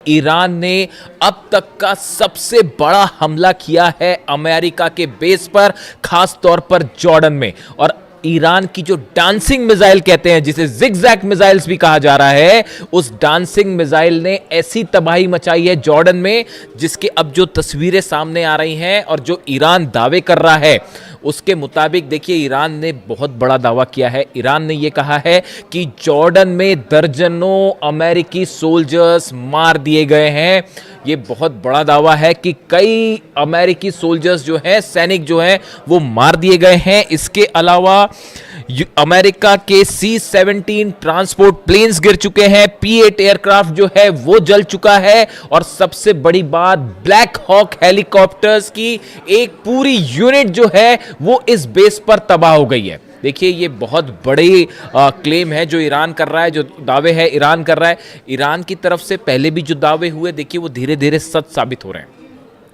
Iran ने अब तक का सबसे बड़ा हमला किया है अमेरिका के बेस पर, खास तौर पर जॉर्डन में। और ईरान की जो डांसिंग मिसाइल कहते हैं, जिसे जिगजैग मिसाइल्स भी कहा जा रहा है, उस डांसिंग मिसाइल ने ऐसी तबाही मचाई है जॉर्डन में, जिसके अब जो तस्वीरें सामने आ रही हैं और जो ईरान दावे कर रहा है उसके मुताबिक देखिए, ईरान ने बहुत बड़ा दावा किया है। ईरान ने यह कहा है कि जॉर्डन में दर्जनों अमेरिकी सोल्जर्स मार दिए गए हैं। ये बहुत बड़ा दावा है कि कई अमेरिकी सोल्जर्स जो हैं, सैनिक जो हैं, वो मार दिए गए हैं। इसके अलावा अमेरिका के C-17 ट्रांसपोर्ट प्लेन्स गिर चुके हैं, P-8 एयरक्राफ्ट जो है वो जल चुका है, और सबसे बड़ी बात, ब्लैक हॉक हेलीकॉप्टर्स की एक पूरी यूनिट जो है वो इस बेस पर तबाह हो गई है। देखिए, ये बहुत बड़ी क्लेम है जो ईरान कर रहा है, जो दावे है ईरान कर रहा है। ईरान की तरफ से पहले भी जो दावे हुए, देखिए वो धीरे धीरे सच साबित हो रहे हैं।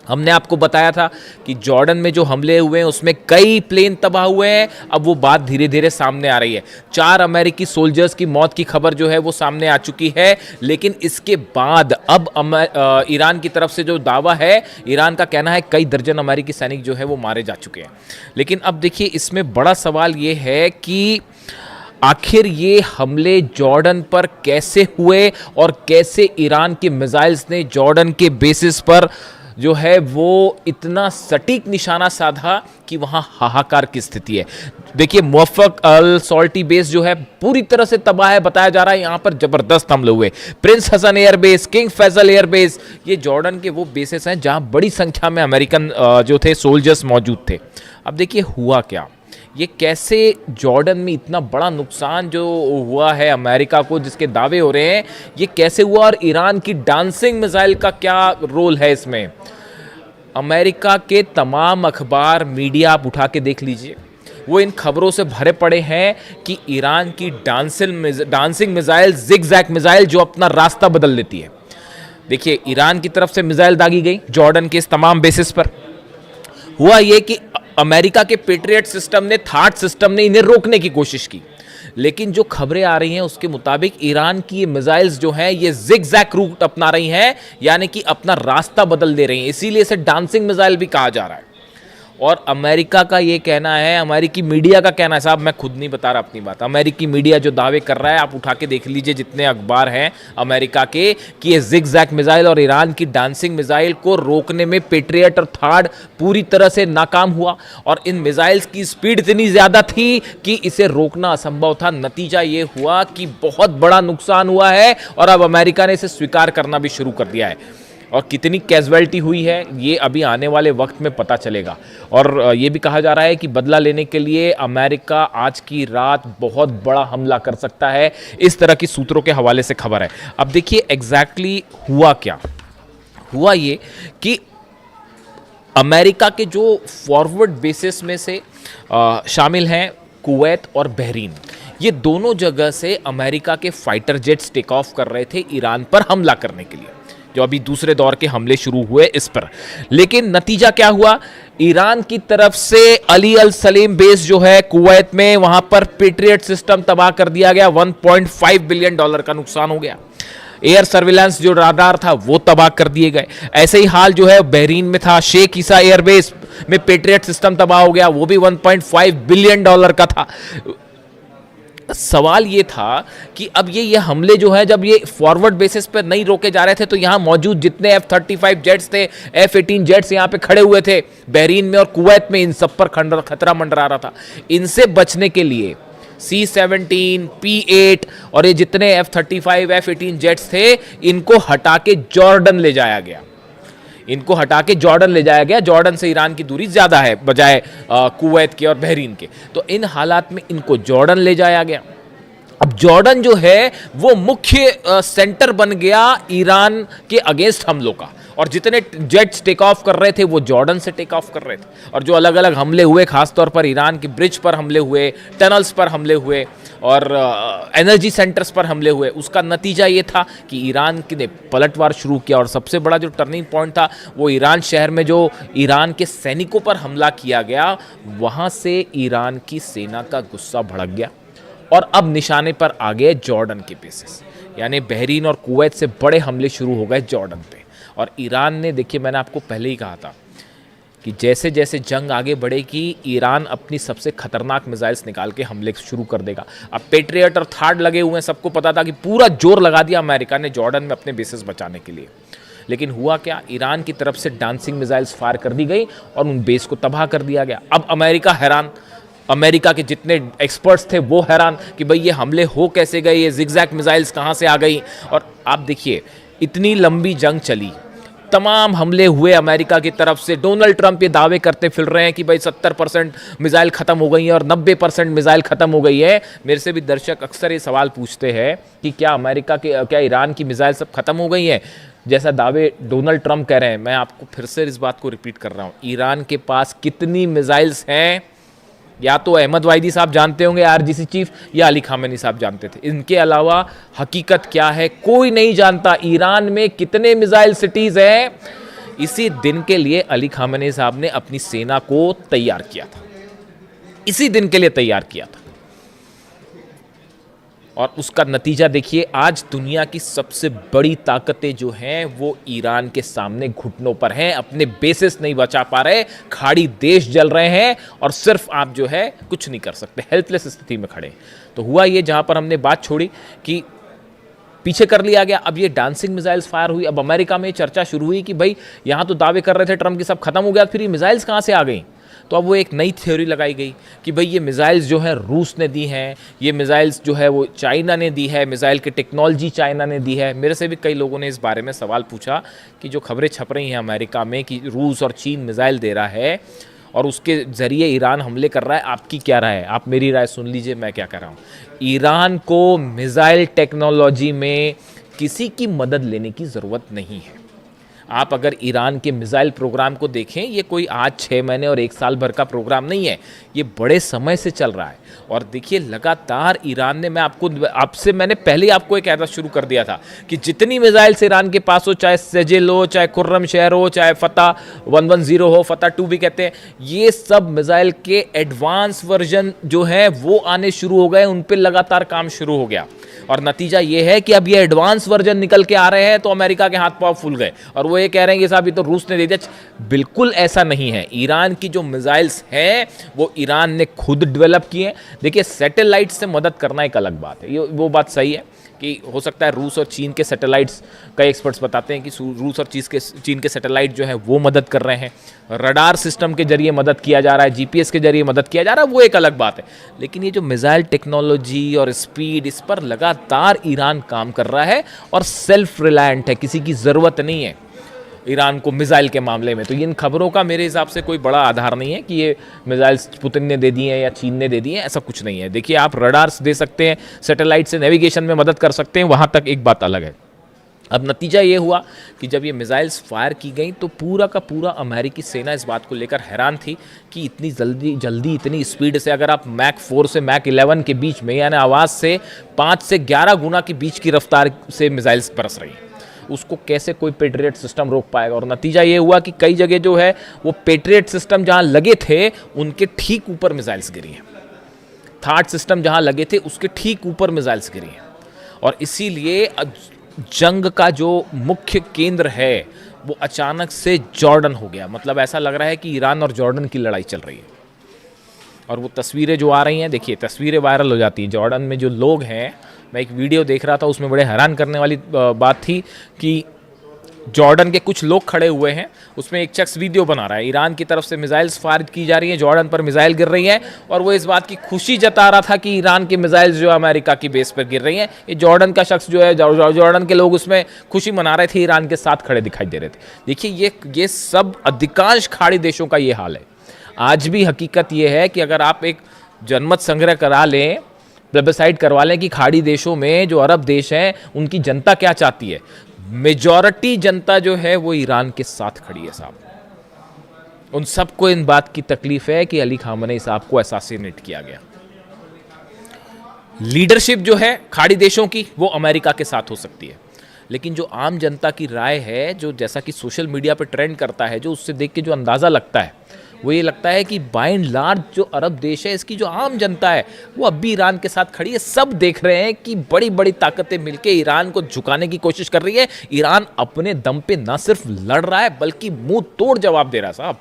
हमने आपको बताया था कि जॉर्डन में जो हमले हुए हैं उसमें कई प्लेन तबाह हुए हैं। अब वो बात धीरे धीरे सामने आ रही है। 4 अमेरिकी सोल्जर्स की मौत की खबर जो है वो सामने आ चुकी है, लेकिन इसके बाद अब ईरान की तरफ से जो दावा है, ईरान का कहना है कई दर्जन अमेरिकी सैनिक जो है वो मारे जा चुके हैं। लेकिन अब देखिए, इसमें बड़ा सवाल ये है कि आखिर ये हमले जॉर्डन पर कैसे हुए और कैसे ईरान के मिसाइल्स ने जॉर्डन के बेसिस पर जो है वो इतना सटीक निशाना साधा कि वहां हाहाकार की स्थिति है। देखिए, मुवफ़्फ़क़ अल सॉल्टी बेस जो है पूरी तरह से तबाह है। बताया जा रहा है यहां पर जबरदस्त हमले हुए। Prince Hassan airbase, King Faisal airbase, ये जॉर्डन के वो बेसेस हैं जहां बड़ी संख्या में अमेरिकन जो थे सोल्जर्स मौजूद थे। अब देखिए हुआ क्या, ये कैसे जॉर्डन में इतना बड़ा नुकसान जो हुआ है अमेरिका को, जिसके दावे हो रहे हैं, ये कैसे हुआ, और ईरान की डांसिंग मिसाइल का क्या रोल है इसमें। अमेरिका के तमाम अखबार, मीडिया आप उठा के देख लीजिए, वो इन खबरों से भरे पड़े हैं कि ईरान की डांसिंग मिसाइल, जिगजैग मिसाइल, जो अपना रास्ता बदल लेती है। देखिए, ईरान की तरफ से मिसाइल दागी गई जॉर्डन के इस तमाम बेसिस पर। हुआ ये कि अमेरिका के पेट्रियट सिस्टम ने, थाट सिस्टम ने इन्हें रोकने की कोशिश की, लेकिन जो खबरें आ रही हैं उसके मुताबिक ईरान की ये मिसाइल्स जो हैं ये जिगजैग रूट अपना रही हैं, यानी कि अपना रास्ता बदल दे रही हैं। इसीलिए इसे डांसिंग मिसाइल भी कहा जा रहा है। और अमेरिका का ये कहना है, अमेरिकी मीडिया का कहना है, साहब मैं खुद नहीं बता रहा अपनी बात, अमेरिकी मीडिया जो दावे कर रहा है, आप उठा के देख लीजिए जितने अखबार हैं अमेरिका के, कि ये जिगजैग मिसाइल और ईरान की डांसिंग मिसाइल को रोकने में पेट्रियट और थार्ड पूरी तरह से नाकाम हुआ। और इन मिसाइल्स की स्पीड इतनी ज़्यादा थी कि इसे रोकना असंभव था। नतीजा ये हुआ कि बहुत बड़ा नुकसान हुआ है, और अब अमेरिका ने इसे स्वीकार करना भी शुरू कर दिया है। और कितनी कैजुअलिटी हुई है ये अभी आने वाले वक्त में पता चलेगा। और ये भी कहा जा रहा है कि बदला लेने के लिए अमेरिका आज की रात बहुत बड़ा हमला कर सकता है, इस तरह की सूत्रों के हवाले से खबर है। अब देखिए एग्जैक्टली हुआ क्या। हुआ ये कि अमेरिका के जो फॉरवर्ड बेसिस में से शामिल हैं कुवैत और बहरीन, ये दोनों जगह से अमेरिका के फाइटर जेट्स टेक ऑफ कर रहे थे ईरान पर हमला करने के लिए, जो अभी दूसरे दौर के हमले शुरू हुए इस पर। लेकिन नतीजा क्या हुआ, ईरान की तरफ से अली अल सलेम बेस जो है कुवैत में, वहां पर पेट्रियट सिस्टम तबाह कर दिया गया। $1.5 बिलियन का नुकसान हो गया। एयर सर्विलांस जो राडार था वो तबाह कर दिए गए। ऐसे ही हाल जो है बहरीन में था, शेख ईसा एयरबेस में पेट्रियट सिस्टम तबाह हो गया, वो भी $1.5 बिलियन का था। सवाल ये था कि अब ये हमले जो है, जब ये फॉरवर्ड बेसिस पर नहीं रोके जा रहे थे, तो यहां मौजूद जितने F-35 जेट्स थे, F-18 जेट्स यहां पे खड़े हुए थे बहरीन में और कुवैत में, इन सब पर खतरा मंडरा रहा था। इनसे बचने के लिए C-17, P-8 और ये जितने F-35, F-18 जेट्स थे, इनको हटा के जॉर्डन ले जाया गया। इनको हटा के जॉर्डन ले जाया गया। जॉर्डन से ईरान की दूरी ज़्यादा है बजाय कुवैत के और बहरीन के, तो इन हालात में इनको जॉर्डन ले जाया गया। अब जॉर्डन जो है वो मुख्य सेंटर बन गया ईरान के अगेंस्ट हमलों का, और जितने जेट्स टेक ऑफ कर रहे थे वो जॉर्डन से टेक ऑफ कर रहे थे। और जो अलग अलग हमले हुए, खासतौर पर ईरान के ब्रिज पर हमले हुए, टनल्स पर हमले हुए और एनर्जी सेंटर्स पर हमले हुए, उसका नतीजा ये था कि ईरान ने पलटवार शुरू किया। और सबसे बड़ा जो टर्निंग पॉइंट था वो ईरान शहर में जो ईरान के सैनिकों पर हमला किया गया, वहाँ से ईरान की सेना का गुस्सा भड़क गया और अब निशाने पर आ गए जॉर्डन के बेसिस। यानी बहरीन और कुवैत से बड़े हमले शुरू हो गए जॉर्डन पे। और ईरान ने, देखिए मैंने आपको पहले ही कहा था कि जैसे जैसे जंग आगे बढ़ेगी ईरान अपनी सबसे खतरनाक मिसाइल्स निकाल के हमले शुरू कर देगा। अब पेट्रियट और थार्ड लगे हुए हैं, सबको पता था कि पूरा जोर लगा दिया अमेरिका ने जॉर्डन में अपने बेसेस बचाने के लिए। लेकिन हुआ क्या, ईरान की तरफ से डांसिंग मिसाइल्स फायर कर दी गई और उन बेस को तबाह कर दिया गया। अब अमेरिका हैरान, अमेरिका के जितने एक्सपर्ट्स थे वो हैरान कि भाई ये हमले हो कैसे गए, ये जिगजैग मिसाइल्स कहाँ से आ गई। और आप देखिए इतनी लंबी जंग चली, तमाम हमले हुए अमेरिका की तरफ से। डोनाल्ड ट्रंप ये दावे करते फिर रहे हैं कि भाई 70% मिसाइल ख़त्म हो गई है और 90% मिसाइल ख़त्म हो गई है। मेरे से भी दर्शक अक्सर ये सवाल पूछते हैं कि क्या ईरान की मिसाइल सब खत्म हो गई है, जैसा दावे डोनाल्ड ट्रंप कह रहे हैं। मैं आपको फिर से इस बात को रिपीट कर रहा हूँ, ईरान के पास कितनी मिसाइल्स हैं या तो अहमद वाहिदी साहब जानते होंगे आरजीसी चीफ, या अली खामेनी साहब जानते थे। इनके अलावा हकीकत क्या है कोई नहीं जानता। ईरान में कितने मिसाइल सिटीज हैं, इसी दिन के लिए अली खामेनी साहब ने अपनी सेना को तैयार किया था, इसी दिन के लिए तैयार किया था। और उसका नतीजा देखिए, आज दुनिया की सबसे बड़ी ताकतें जो हैं वो ईरान के सामने घुटनों पर हैं, अपने बेसिस नहीं बचा पा रहे, खाड़ी देश जल रहे हैं और सिर्फ आप जो है कुछ नहीं कर सकते, हेल्पलेस स्थिति में खड़े। तो हुआ ये, जहां पर हमने बात छोड़ी कि पीछे कर लिया गया, अब ये डांसिंग मिसाइल्स फायर हुई। अब अमेरिका में चर्चा शुरू हुई कि भाई यहां तो दावे कर रहे थे ट्रंप की सब खत्म हो गया, फिर ये मिसाइल्स कहां से आ गई। तो अब वो एक नई थ्योरी लगाई गई कि भाई ये मिसाइल्स जो है रूस ने दी हैं, ये मिसाइल्स जो है वो चाइना ने दी है, मिसाइल की टेक्नोलॉजी चाइना ने दी है। मेरे से भी कई लोगों ने इस बारे में सवाल पूछा कि जो खबरें छप रही हैं अमेरिका में कि रूस और चीन मिसाइल दे रहा है और उसके ज़रिए ईरान हमले कर रहा है, आपकी क्या राय है? आप मेरी राय सुन लीजिए, मैं क्या कर रहा हूँ। ईरान को मिसाइल टेक्नोलॉजी में किसी की मदद लेने की ज़रूरत नहीं है। आप अगर ईरान के मिसाइल प्रोग्राम को देखें, ये कोई आज 6 महीने और 1 साल भर का प्रोग्राम नहीं है, ये बड़े समय से चल रहा है। और देखिए लगातार ईरान ने, मैंने पहले ही आपको एक ऐसा शुरू कर दिया था कि जितनी मिसाइल्स ईरान के पास हो, चाहे सेजिल हो, चाहे खुर्रम शहर हो, चाहे फतह 110 हो, फतह 2 भी कहते हैं, ये सब मिसाइल के एडवांस वर्जन जो है वो आने शुरू हो गए, उन पर लगातार काम शुरू हो गया। और नतीजा ये है कि अब ये एडवांस वर्जन निकल के आ रहे हैं तो अमेरिका के हाथ पांव फूल गए और वो ये कह रहे हैं कि साहब ये तो रूस ने दे दिया। बिल्कुल ऐसा नहीं है। ईरान की जो मिसाइल्स हैं वो ईरान ने खुद डेवलप किए हैं। देखिए सैटेलाइट से मदद करना एक अलग बात है, ये वो बात सही है कि हो सकता है रूस और चीन के सैटेलाइट्स, कई एक्सपर्ट्स बताते हैं कि रूस और चीन के सैटेलाइट जो है वो मदद कर रहे हैं, रडार सिस्टम के जरिए मदद किया जा रहा है, जीपीएस के जरिए मदद किया जा रहा है, वो एक अलग बात है। लेकिन ये जो मिसाइल टेक्नोलॉजी और स्पीड, इस पर लगातार ईरान काम कर रहा है और सेल्फ रिलायंट है, किसी की ज़रूरत नहीं है ईरान को मिसाइल के मामले में। तो इन खबरों का मेरे हिसाब से कोई बड़ा आधार नहीं है कि ये मिसाइल्स पुतिन ने दे दिए हैं या चीन ने दे दिए हैं, ऐसा कुछ नहीं है। देखिए आप रडार्स दे सकते हैं, सैटेलाइट से नेविगेशन में मदद कर सकते हैं, वहाँ तक एक बात अलग है। अब नतीजा ये हुआ कि जब ये मिसाइल्स फायर की गई तो पूरा का पूरा अमेरिकी सेना इस बात को लेकर हैरान थी कि इतनी जल्दी इतनी स्पीड से, अगर आप मैक 4 से मैक 11 के बीच में, यानी आवाज़ से 5 से 11 गुना के बीच की रफ्तार से मिसाइल्स बरस रही हैं, उसको कैसे कोई पेट्रियट सिस्टम रोक पाएगा। और नतीजा ये हुआ कि कई जगह जो है वो पेट्रियट सिस्टम जहां लगे थे उनके ठीक ऊपर मिसाइल्स गिरी हैं, थार्ड सिस्टम जहां लगे थे उसके ठीक ऊपर मिसाइल्स गिरी हैं। और इसीलिए जंग का जो मुख्य केंद्र है वो अचानक से जॉर्डन हो गया। मतलब ऐसा लग रहा है कि ईरान और जॉर्डन की लड़ाई चल रही है। और वो तस्वीरें जो आ रही हैं, देखिए तस्वीरें वायरल हो जाती हैं। जॉर्डन में जो लोग हैं, मैं एक वीडियो देख रहा था उसमें बड़े हैरान करने वाली बात थी कि जॉर्डन के कुछ लोग खड़े हुए हैं, उसमें एक शख्स वीडियो बना रहा है, ईरान की तरफ से मिसाइल्स फायर की जा रही हैं, जॉर्डन पर मिसाइल गिर रही हैं और वो इस बात की खुशी जता रहा था कि ईरान की मिसाइल्स जो अमेरिका की बेस पर गिर रही हैं। ये जॉर्डन का शख्स जो है, जॉर्डन के लोग उसमें खुशी मना रहे थे, ईरान के साथ खड़े दिखाई दे रहे थे। देखिए ये सब अधिकांश खाड़ी देशों का ये हाल है। आज भी हकीकत ये है कि अगर आप एक जनमत संग्रह करा लें, प्लेबिसाइड करवा लें कि खाड़ी देशों में जो अरब देश हैं उनकी जनता क्या चाहती है, मेजॉरिटी जनता जो है वो ईरान के साथ खड़ी है साहब। उन सबको इन बात की तकलीफ है कि अली खामेनी साहब को असैसिनेट किया गया। लीडरशिप जो है खाड़ी देशों की वो अमेरिका के साथ हो सकती है, लेकिन जो आम जनता की राय है, जो जैसा कि सोशल मीडिया पर ट्रेंड करता है, जो उससे देख के जो अंदाज़ा लगता है वो ये लगता है कि बाय एंड लार्ज जो अरब देश है, इसकी जो आम जनता है वो अब भी ईरान के साथ खड़ी है। सब देख रहे हैं कि बड़ी बड़ी ताकतें मिलकर ईरान को झुकाने की कोशिश कर रही है। ईरान अपने दम पे ना सिर्फ लड़ रहा है बल्कि मुंह तोड़ जवाब दे रहा है साहब।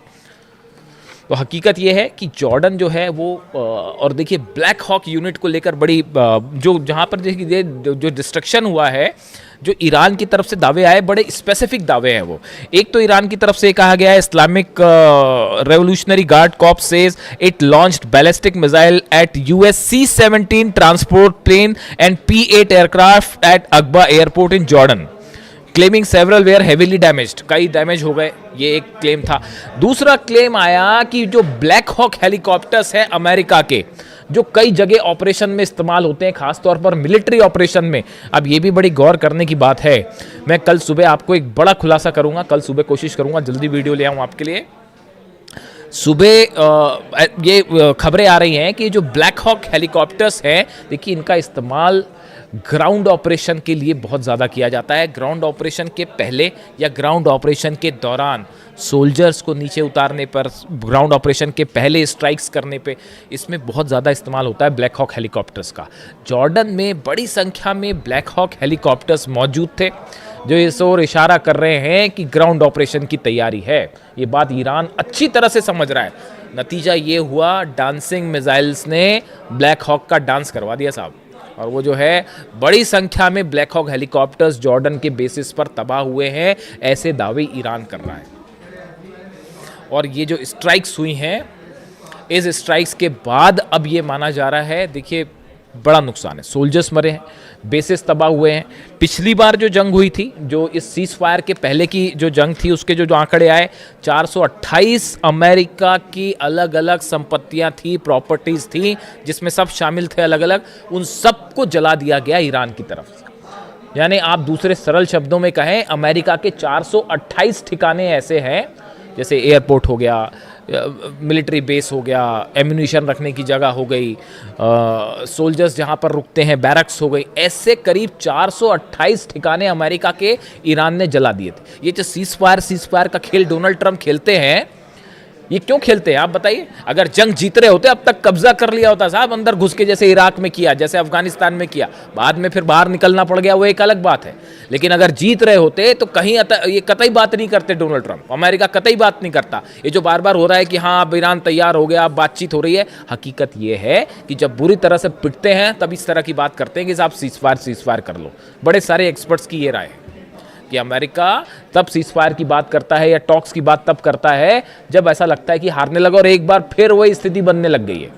तो हकीकत यह है कि जॉर्डन जो है वो और देखिए ब्लैक हॉक यूनिट को लेकर बड़ी जो जहाँ पर देखिए जो डिस्ट्रक्शन हुआ है, जो ईरान की तरफ से दावे आए, बड़े स्पेसिफिक दावे हैं वो। एक तो ईरान की तरफ से कहा गया है, Islamic revolutionary guard corps says it launched ballistic missile at US C-17 transport plane and P-8 aircraft at Aqaba airport in Jordan, claiming several were heavily damaged, कई डैमेज हो गए, ये एक क्लेम था। दूसरा क्लेम आया कि जो ब्लैक हॉक हेलीकॉप्टर्स हैं अमेरिका के, जो कई जगह ऑपरेशन में इस्तेमाल होते हैं, खासतौर पर मिलिट्री ऑपरेशन में। अब ये भी बड़ी गौर करने की बात है। मैं कल सुबह आपको एक बड़ा खुलासा करूंगा, कल सुबह कोशिश करूंगा जल्दी वीडियो ले आऊं आपके लिए। सुबह ये खबरें आ रही हैं कि जो ब्लैक हॉक हेलीकॉप्टर्स हैं, देखिए इनका इस्तेमाल ग्राउंड ऑपरेशन के लिए बहुत ज़्यादा किया जाता है। ग्राउंड ऑपरेशन के पहले या ग्राउंड ऑपरेशन के दौरान सोल्जर्स को नीचे उतारने पर, ग्राउंड ऑपरेशन के पहले स्ट्राइक्स करने पे, इसमें बहुत ज़्यादा इस्तेमाल होता है ब्लैक हॉक हेलीकॉप्टर्स का। जॉर्डन में बड़ी संख्या में ब्लैक हॉक हेलीकॉप्टर्स मौजूद थे, जो इस ओर इशारा कर रहे हैं कि ग्राउंड ऑपरेशन की तैयारी है। ये बात ईरान अच्छी तरह से समझ रहा है। नतीजा ये हुआ, डांसिंग मिसाइल्स ने ब्लैक हॉक का डांस करवा दिया साहब। और वो जो है, बड़ी संख्या में ब्लैक हॉक हेलीकॉप्टर्स जॉर्डन के बेसिस पर तबाह हुए हैं, ऐसे दावे ईरान कर रहा है। और ये जो स्ट्राइक्स हुई हैं, इस स्ट्राइक्स के बाद अब ये माना जा रहा है, देखिए बड़ा नुकसान है, सोल्जर्स मरे हैं, बेसिस तबाह हुए हैं। पिछली बार जो जंग हुई थी, जो इस सीज फायर के पहले की जो जंग थी, उसके जो आंकड़े आए, 428 अमेरिका की अलग अलग संपत्तियां थी, प्रॉपर्टीज थी, जिसमें सब शामिल थे अलग अलग, उन सबको जला दिया गया ईरान की तरफ से। यानी आप दूसरे सरल शब्दों में कहें, अमेरिका के 428 ठिकाने ऐसे हैं, जैसे एयरपोर्ट हो गया, मिलिट्री बेस हो गया, एम्यूनिशन रखने की जगह हो गई, सोल्जर्स जहां पर रुकते हैं, बैरक्स हो गई, ऐसे करीब 428 ठिकाने अमेरिका के ईरान ने जला दिए थे। ये जो सीज फायर का खेल डोनाल्ड ट्रंप खेलते हैं, ये क्यों खेलते हैं आप बताइए? अगर जंग जीत रहे होते अब तक कब्जा कर लिया होता साहब, अंदर घुस के, जैसे इराक में किया, जैसे अफगानिस्तान में किया, बाद में फिर बाहर निकलना पड़ गया, वो एक अलग बात है। लेकिन अगर जीत रहे होते तो कहीं ये कतई बात नहीं करते डोनाल्ड ट्रंप, अमेरिका कतई बात नहीं करता। ये जो बार बार हो रहा है कि हाँ अब ईरान तैयार हो गया, अब बातचीत हो रही है, हकीकत ये है कि जब बुरी तरह से पिटते हैं तब इस तरह की बात करते हैं कि साहब सीज फायर कर लो। बड़े सारे एक्सपर्ट्स की ये राय है कि अमेरिका तब सीज फायर की बात करता है या टॉक्स की बात तब करता है जब ऐसा लगता है कि हारने लगा, और एक बार फिर वही स्थिति बनने लग गई है।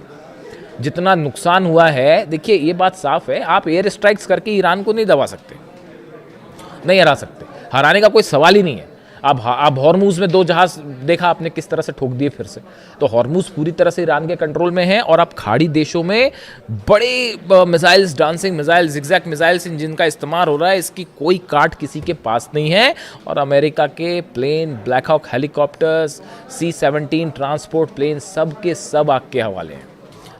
जितना नुकसान हुआ है, देखिए ये बात साफ है, आप एयर स्ट्राइक्स करके ईरान को नहीं दबा सकते, नहीं हरा सकते, हराने का कोई सवाल ही नहीं है। अब हॉर्मूज में 2 जहाज देखा आपने किस तरह से ठोक दिए फिर से, तो हॉर्मूज पूरी तरह से ईरान के कंट्रोल में है। और अब खाड़ी देशों में बड़े missiles, dancing missiles, zigzag missiles, जिनका इस्तेमाल हो रहा है, इसकी कोई काट किसी के पास नहीं है। और अमेरिका के plane, Black Hawk helicopters, C-17 transport plane, सब के सब आग के हवाले हैं।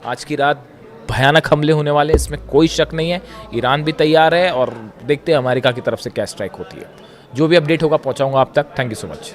आज की रात भयानक हमले होने वाले, इसमें कोई शक नहीं है। ईरान भी तैयार है और देखते हैं अमेरिका की तरफ से क्या स्ट्राइक होती है। जो भी अपडेट होगा पहुंचाऊंगा आप तक। Thank you so much.